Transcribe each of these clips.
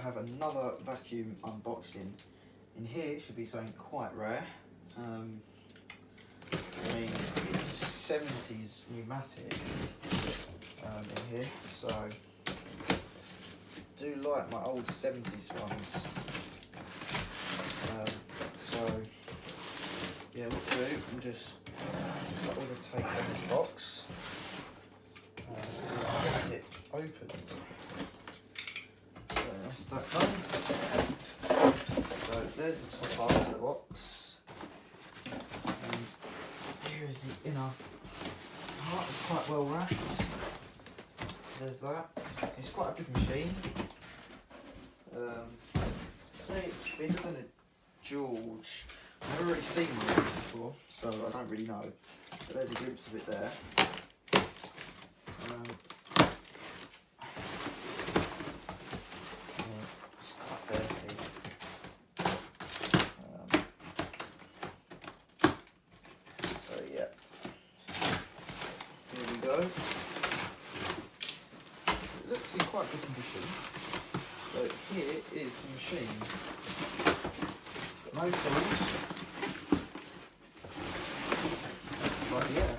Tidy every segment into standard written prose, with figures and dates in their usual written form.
have another vacuum unboxing. In here should be something quite rare. I mean, it's 70s Numatic in here, so I do like my old 70s ones. So yeah, what we'll do, we'll just cut all the tape on this box and get it opened. So that's that done. So there's the top part of the box, and here is the inner part. It's quite well wrapped. There's that. It's quite a big machine. Say it's bigger than a George. I've never really seen one before, so I don't really know. But there's a glimpse of it there. It's quite dirty. So yeah, here we go. It looks in quite good condition. So here is the machine. Got no tools. But yeah,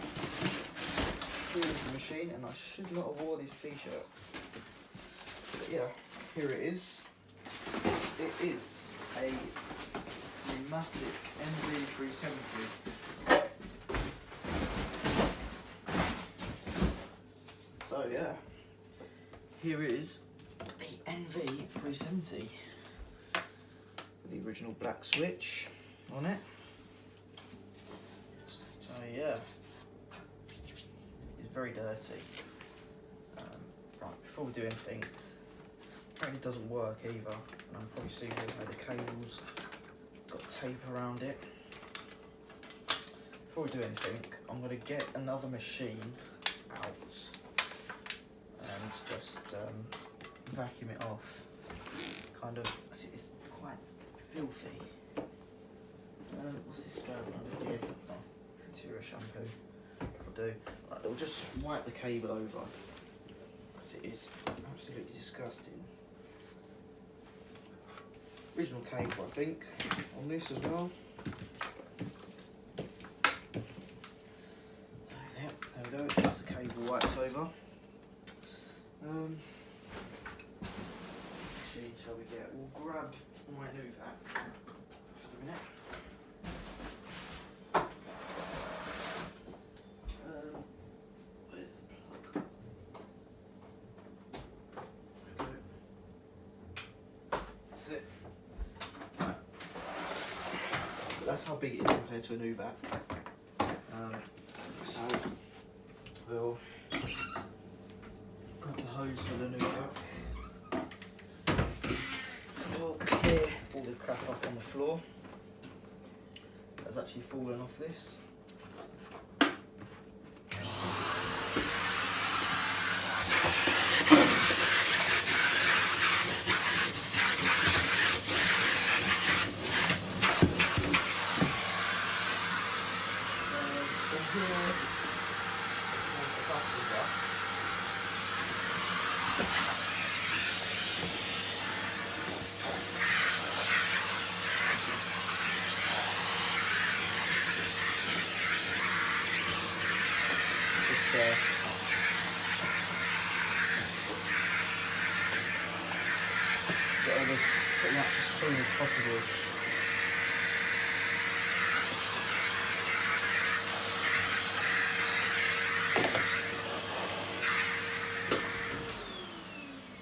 here's the machine, and I should not have wore this t-shirt. But yeah, here it is. It is a Numatic nv350. So yeah, here is the nv350 with the original black switch on it. So yeah, it's very dirty. Right, before we do anything, apparently it doesn't work either, and I'm probably seeing all the cables got tape around it. Before we do anything, I'm going to get another machine out and just vacuum it off. Kind of, it's quite filthy. What's this going on here? Oh, interior shampoo. I'll do. Right, we'll just wipe the cable over because it is absolutely disgusting. Original cable, I think, on this as well. Yep, there we go. That's the cable wiped over. Machine shall we get? We'll grab my new vac for the minute. Where's the plug? There we go. That's it. Right. That's how big it is compared to a new vac. So we'll grab the hose for the new vac. We'll clear all the crap up on the floor that's actually fallen off this. Get all this pretty much as clean as possible.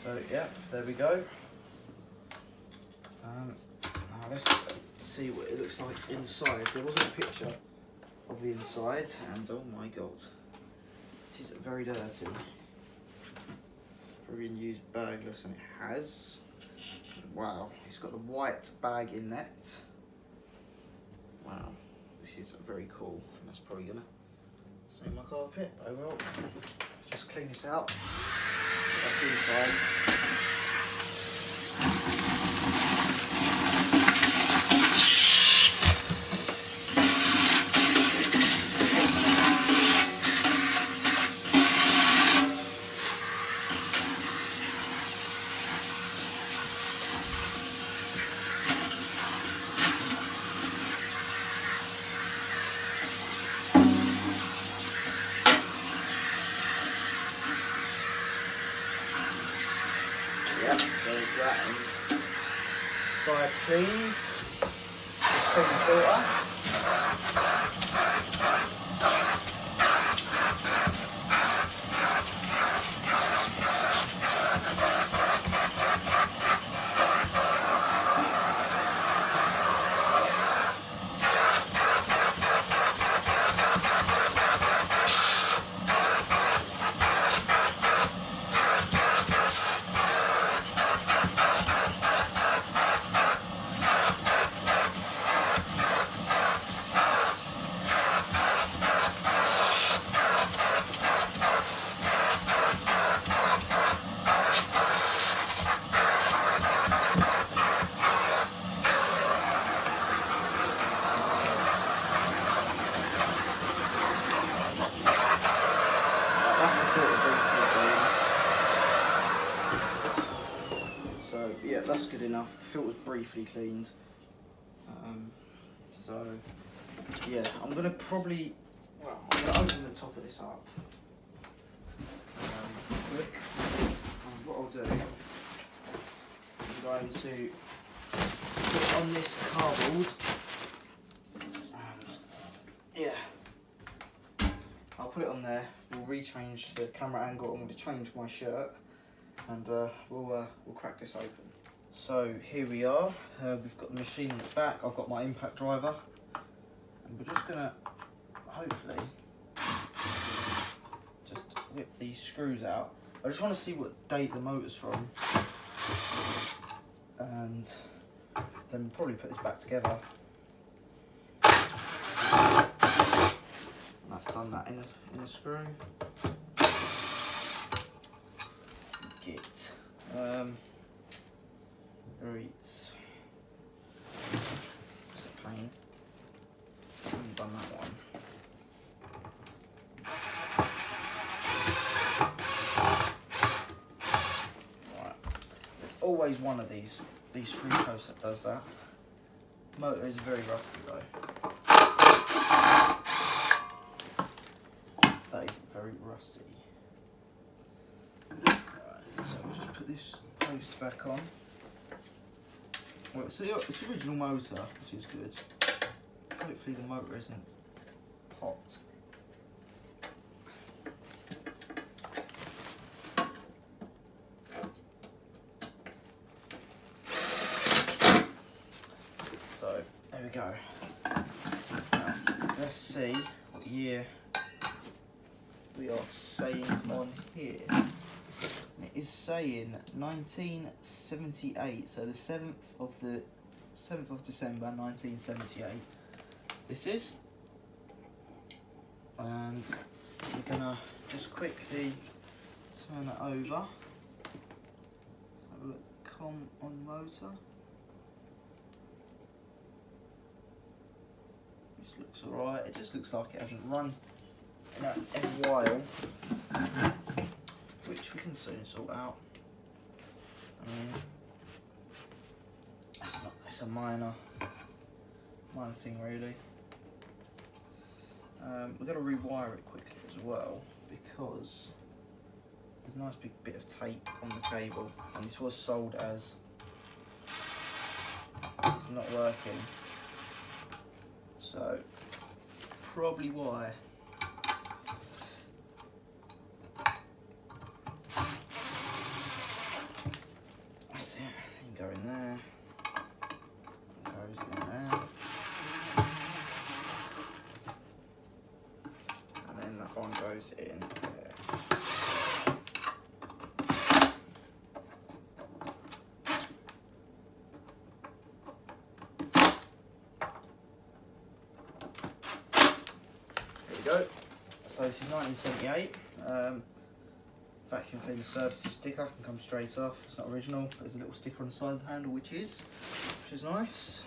So yeah, there we go. Now let's see what it looks like inside. There wasn't a picture of the inside, and oh my god, it is very dirty. Probably been used bagless, and it has. Wow, it's got the white bag in that. Wow, this is very cool, and that's probably gonna stain my carpet. Oh well, just clean this out. That's inside. cleaned. Just clean the filter. So yeah, that's good enough. The filter's briefly cleaned. So yeah, I'm gonna probably, well, I'm gonna open the top of this up quick. And what I'll do, I'm going to put it on this cardboard, and yeah, I'll put it on there. We'll rechange the camera angle. I'm going to change my shirt, and we'll crack this open. So here we are. We've got the machine in the back. I've got my impact driver, and we're just gonna hopefully just whip these screws out. I just want to see what date the motor's from, and then we'll probably put this back together. And that's done that in a screw. Git. It's a pain. I haven't done that one. Right. There's always one of these screw posts that does that. Motor is very rusty though. That is very rusty. Right, so we'll just put this post back on. Well, it's the original motor, which is good. Hopefully the motor isn't popped. So, there we go. Now, let's see what year we are saying on here. It is saying 1978, so the 7th of December 1978 this is, and we're gonna just quickly turn it over, have a look on the motor. Just looks alright. It just looks like it hasn't run in a while, which we can soon sort out. I mean, it's a minor thing really. We're going to rewire it quickly as well, because there's a nice big bit of tape on the cable, and this was sold as it's not working, so probably why. That's it, you can go in there, goes in there, and then that one goes in there. There you go. So this is 1978. Vacuum cleaner services sticker can come straight off. It's not original, but there's a little sticker on the side of the handle which is nice.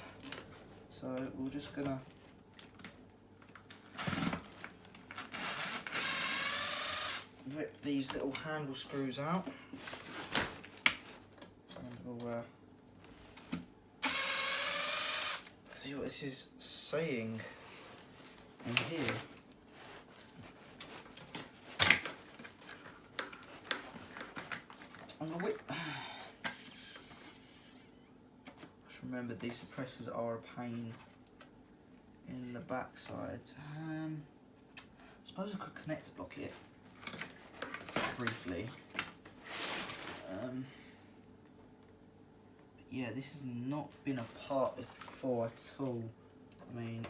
So we're just gonna rip these little handle screws out, and we'll see what this is saying in here. I'm gonna whip. I remember these suppressors are a pain in the backside. I suppose I could connector block it briefly. Yeah, this has not been a part before at all. I mean,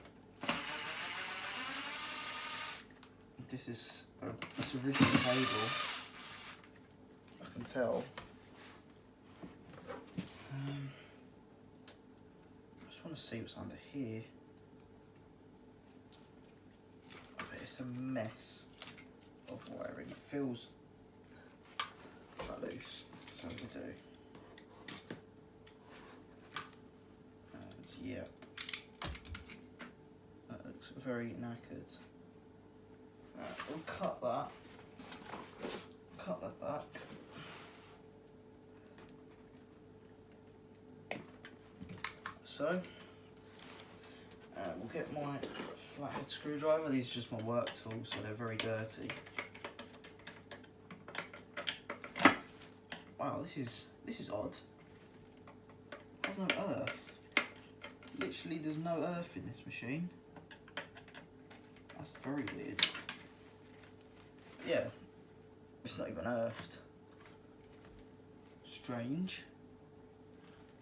this is a original cable, I can tell. I just want to see what's under here. But it's a mess of wiring. It feels quite loose, so we do. And yeah, that looks very knackered. We'll cut that back. So, we'll get my flathead screwdriver. These are just my work tools, so they're very dirty. Wow, this is odd. There's no earth. Literally, there's no earth in this machine. That's very weird. Yeah, it's not even earthed. Strange.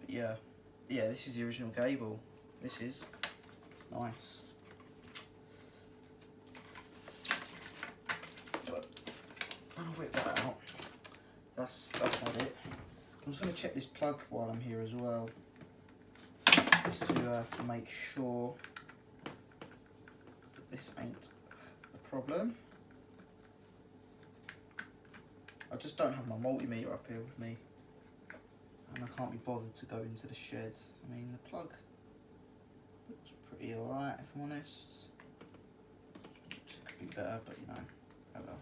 But yeah, this is the original cable. This is nice. But I'll whip that out. That's not it. I'm just going to check this plug while I'm here as well, just to make sure that this ain't the problem. I just don't have my multimeter up here with me, and I can't be bothered to go into the shed. I mean, the plug looks pretty alright, if I'm honest. It could be better, but you know, oh well.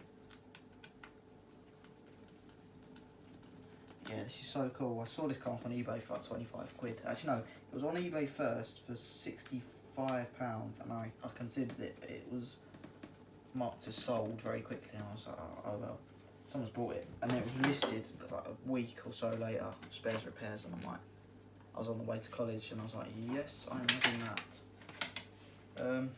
Yeah, this is so cool. I saw this come up on eBay for like 25 quid. Actually no, it was on eBay first for £65, and I considered it, but it was marked as sold very quickly, and I was like, oh well. Someone's bought it, and then it was listed like a week or so later, spares repairs, and I'm like, I was on the way to college, and I was like, yes, I'm having that. And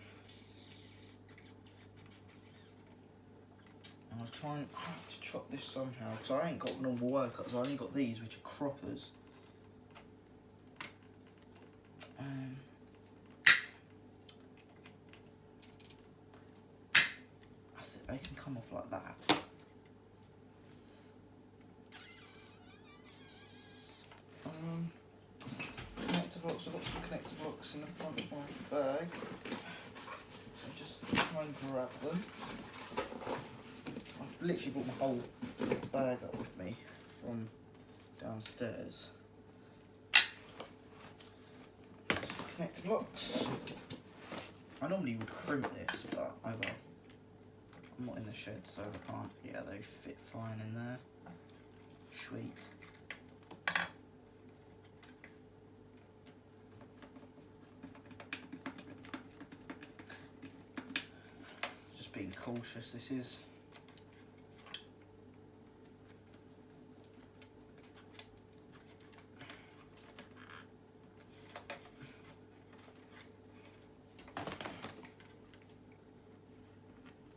I was trying, I have to chop this somehow, because I ain't got normal wire cutters, I only got these, which are croppers. That's it, they can come off like that. Connector blocks, I've got some connector blocks in the front of my bag, so just try and grab them. I've literally brought my whole bag up with me from downstairs. Some connector blocks. I normally would crimp this, but oh well. I'm not in the shed, so I can't. Yeah, they fit fine in there. Sweet. Being cautious, this is.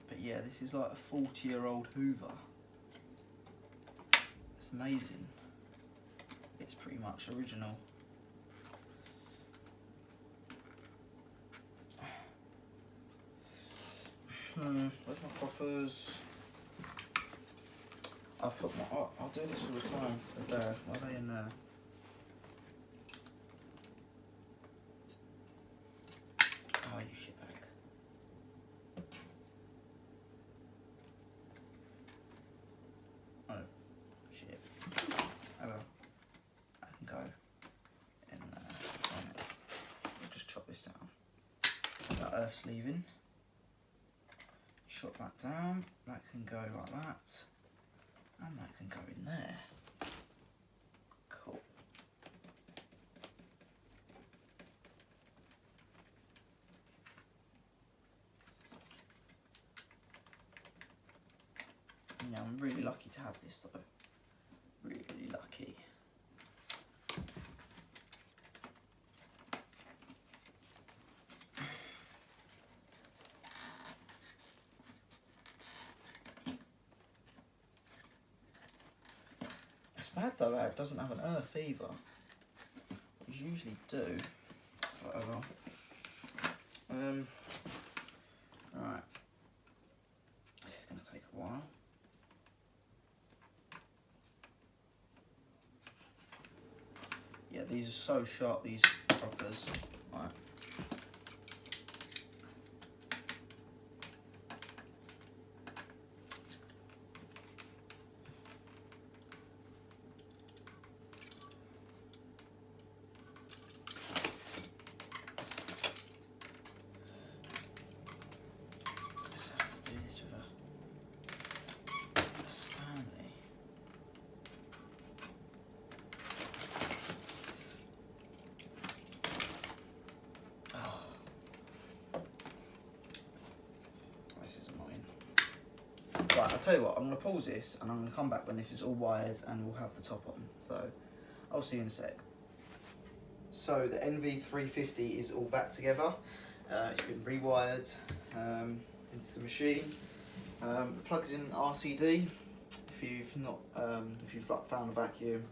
But yeah, this is like a 40-year-old Hoover. It's amazing. It's pretty much original. Where's my croppers? I've put my, I'll do this all the time. They're there. Are they in there? Oh, you shitbag. Oh, shit. Oh well. I can go in there. I'll just chop this down. That earth's leaving. Chop that down, that can go like that, and that can go in there. Cool. Yeah, I'm really lucky to have this though. Really lucky. bad though, it doesn't have an earth either. You usually do. Whatever. Alright. This is going to take a while. Yeah, these are so sharp, these rockers. Right. Just have to do this with a Stanley. Right, I'll tell you what, I'm going to pause this and I'm going to come back when this is all wired and we'll have the top on. So, I'll see you in a sec. So, the nv350 is all back together. It's been rewired into the machine. It plugs in RCD. If you've like found a vacuum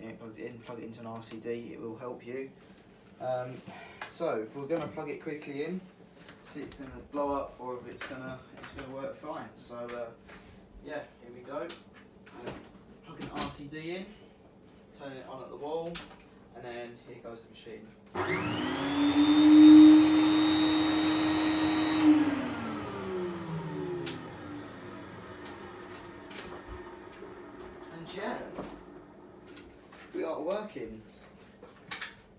and you plug it into an RCD, it will help you. So, we're going to plug it quickly in. See if it's going to blow up or if it's going to work fine. So yeah, here we go. Plug an RCD in, turn it on at the wall, and then here goes the machine. And yeah, we are working.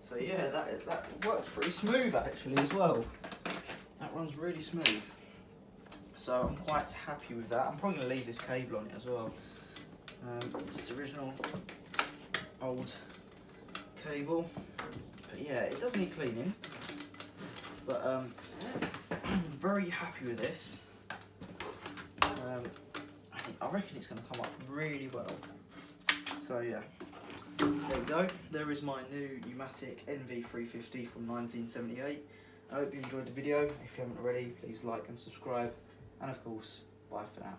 So yeah, that works pretty smooth actually as well. That runs really smooth, so I'm quite happy with that. I'm probably going to leave this cable on it as well. It's the original old cable, but yeah, it does need cleaning, but I'm very happy with this. I reckon it's going to come up really well. So yeah, there we go. There is my new Numatic nv350 from 1978. I hope you enjoyed the video. If you haven't already, please like and subscribe. And of course, bye for now.